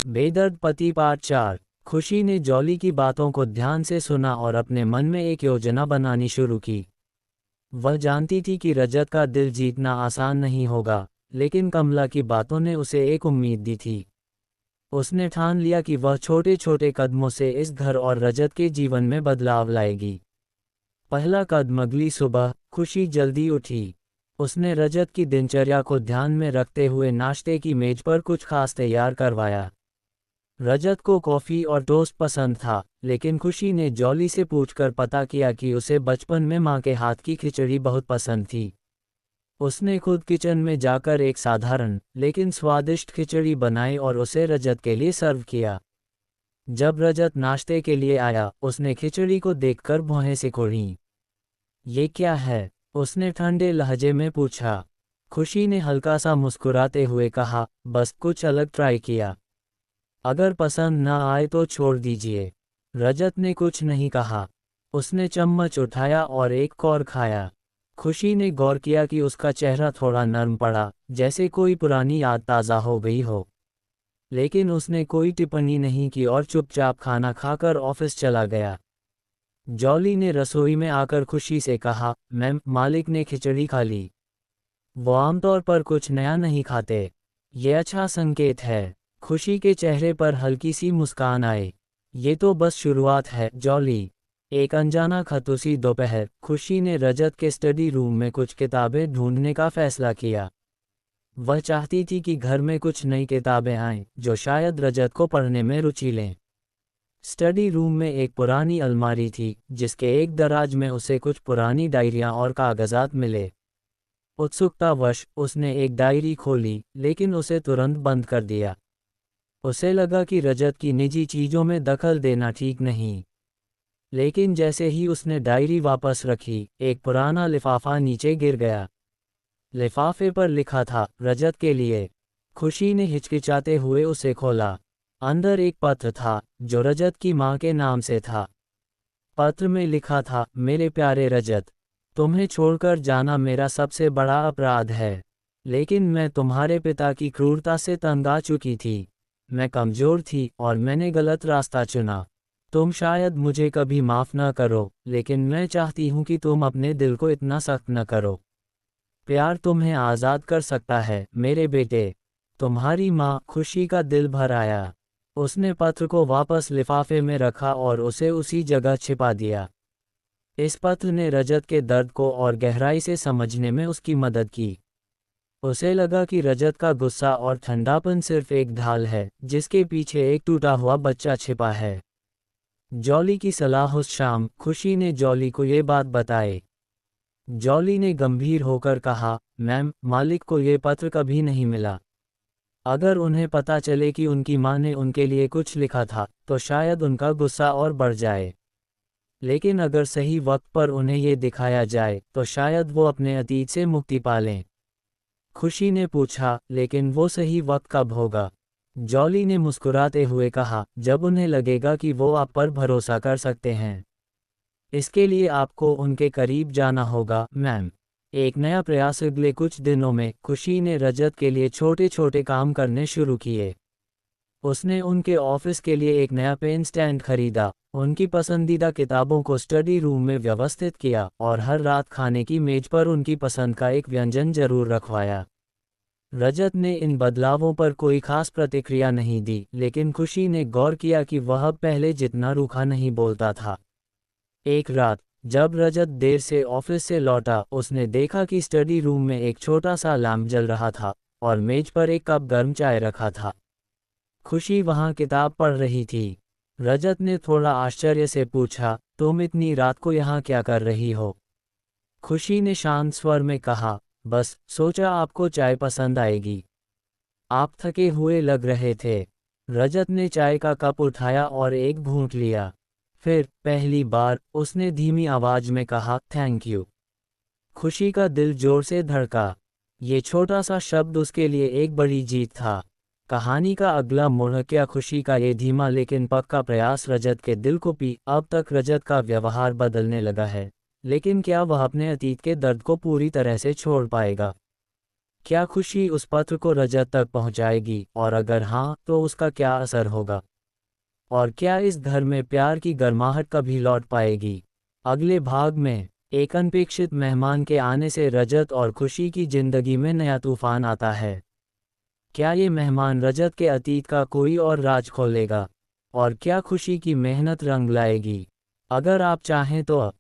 बेदर्द पति पार्ट 4। खुशी ने जॉली की बातों को ध्यान से सुना और अपने मन में एक योजना बनानी शुरू की। वह जानती थी कि रजत का दिल जीतना आसान नहीं होगा, लेकिन कमला की बातों ने उसे एक उम्मीद दी थी। उसने ठान लिया कि वह छोटे छोटे कदमों से इस घर और रजत के जीवन में बदलाव लाएगी। पहला कदम अगली सुबह। खुशी जल्दी उठी। उसने रजत की दिनचर्या को ध्यान में रखते हुए नाश्ते की मेज पर कुछ खास तैयार करवाया। रजत को कॉफ़ी और टोस्ट पसंद था, लेकिन खुशी ने जॉली से पूछकर पता किया कि उसे बचपन में माँ के हाथ की खिचड़ी बहुत पसंद थी। उसने खुद किचन में जाकर एक साधारण लेकिन स्वादिष्ट खिचड़ी बनाई और उसे रजत के लिए सर्व किया। जब रजत नाश्ते के लिए आया, उसने खिचड़ी को देखकर भौहें सिकोड़ी। ये क्या है? उसने ठंडे लहजे में पूछा। खुशी ने हल्का सा मुस्कुराते हुए कहा, बस कुछ अलग ट्राई किया। अगर पसंद न आए तो छोड़ दीजिए। रजत ने कुछ नहीं कहा। उसने चम्मच उठाया और एक कौर खाया। खुशी ने गौर किया कि उसका चेहरा थोड़ा नर्म पड़ा, जैसे कोई पुरानी याद ताज़ा हो गई हो। लेकिन उसने कोई टिप्पणी नहीं की और चुपचाप खाना खाकर ऑफिस चला गया। जॉली ने रसोई में आकर खुशी से कहा, मैम, मालिक ने खिचड़ी खा ली। वो आमतौर पर कुछ नया नहीं खाते। ये अच्छा संकेत है। खुशी के चेहरे पर हल्की सी मुस्कान आई। ये तो बस शुरुआत है, जॉली। एक अनजाना खत। उसी दोपहर खुशी ने रजत के स्टडी रूम में कुछ किताबें ढूंढने का फैसला किया। वह चाहती थी कि घर में कुछ नई किताबें आएं, जो शायद रजत को पढ़ने में रुचि लें। स्टडी रूम में एक पुरानी अलमारी थी, जिसके एक दराज में उसे कुछ पुरानी डायरियां और कागजात मिले। उत्सुकतावश उसने एक डायरी खोली, लेकिन उसे तुरंत बंद कर दिया। उसे लगा कि रजत की निजी चीज़ों में दखल देना ठीक नहीं। लेकिन जैसे ही उसने डायरी वापस रखी, एक पुराना लिफाफा नीचे गिर गया। लिफाफे पर लिखा था, रजत के लिए। खुशी ने हिचकिचाते हुए उसे खोला। अंदर एक पत्र था, जो रजत की माँ के नाम से था। पत्र में लिखा था, मेरे प्यारे रजत, तुम्हें छोड़कर जाना मेरा सबसे बड़ा अपराध है। लेकिन मैं तुम्हारे पिता की क्रूरता से तंग आ चुकी थी। मैं कमज़ोर थी और मैंने गलत रास्ता चुना। तुम शायद मुझे कभी माफ़ न करो, लेकिन मैं चाहती हूँ कि तुम अपने दिल को इतना सख्त न करो। प्यार तुम्हें आज़ाद कर सकता है, मेरे बेटे। तुम्हारी माँ। खुशी का दिल भर आया। उसने पत्र को वापस लिफाफे में रखा और उसे उसी जगह छिपा दिया। इस पत्र ने रजत के दर्द को और गहराई से समझने में उसकी मदद की। उसे लगा कि रजत का गुस्सा और ठंडापन सिर्फ एक ढाल है, जिसके पीछे एक टूटा हुआ बच्चा छिपा है। जॉली की सलाह। उस शाम खुशी ने जॉली को ये बात बताई। जॉली ने गंभीर होकर कहा, मैम, मालिक को ये पत्र कभी नहीं मिला। अगर उन्हें पता चले कि उनकी माँ ने उनके लिए कुछ लिखा था, तो शायद उनका गुस्सा और बढ़ जाए। लेकिन अगर सही वक्त पर उन्हें ये दिखाया जाए, तो शायद वो अपने अतीत से मुक्ति पा लें। खुशी ने पूछा, लेकिन वो सही वक्त कब होगा? जॉली ने मुस्कुराते हुए कहा, जब उन्हें लगेगा कि वो आप पर भरोसा कर सकते हैं। इसके लिए आपको उनके करीब जाना होगा, मैम। एक नया प्रयास। अगले कुछ दिनों में खुशी ने रजत के लिए छोटे छोटे काम करने शुरू किए। उसने उनके ऑफिस के लिए एक नया पेन स्टैंड खरीदा, उनकी पसंदीदा किताबों को स्टडी रूम में व्यवस्थित किया और हर रात खाने की मेज पर उनकी पसंद का एक व्यंजन जरूर रखवाया। रजत ने इन बदलावों पर कोई खास प्रतिक्रिया नहीं दी, लेकिन खुशी ने गौर किया कि वह अब पहले जितना रूखा नहीं बोलता था। एक रात जब रजत देर से ऑफिस से लौटा, उसने देखा कि स्टडी रूम में एक छोटा सा लैंप जल रहा था और मेज पर एक कप गर्म चाय रखा था। खुशी वहां किताब पढ़ रही थी। रजत ने थोड़ा आश्चर्य से पूछा, तुम इतनी रात को यहाँ क्या कर रही हो? खुशी ने शांत स्वर में कहा, बस सोचा आपको चाय पसंद आएगी। आप थके हुए लग रहे थे। रजत ने चाय का कप उठाया और एक घूंट लिया। फिर पहली बार उसने धीमी आवाज में कहा, थैंक यू। खुशी का दिल जोर से धड़का। ये छोटा सा शब्द उसके लिए एक बड़ी जीत था। कहानी का अगला मोड़। क्या खुशी का ये धीमा लेकिन पक्का प्रयास रजत के दिल को पी? अब तक रजत का व्यवहार बदलने लगा है, लेकिन क्या वह अपने अतीत के दर्द को पूरी तरह से छोड़ पाएगा? क्या खुशी उस पत्र को रजत तक पहुंचाएगी, और अगर हाँ तो उसका क्या असर होगा? और क्या इस घर में प्यार की गर्माहट कभी लौट पाएगी? अगले भाग में एक अनपेक्षित मेहमान के आने से रजत और खुशी की जिंदगी में नया तूफान आता है। क्या ये मेहमान रजत के अतीत का कोई और राज खोलेगा? और क्या खुशी की मेहनत रंग लाएगी? अगर आप चाहें तो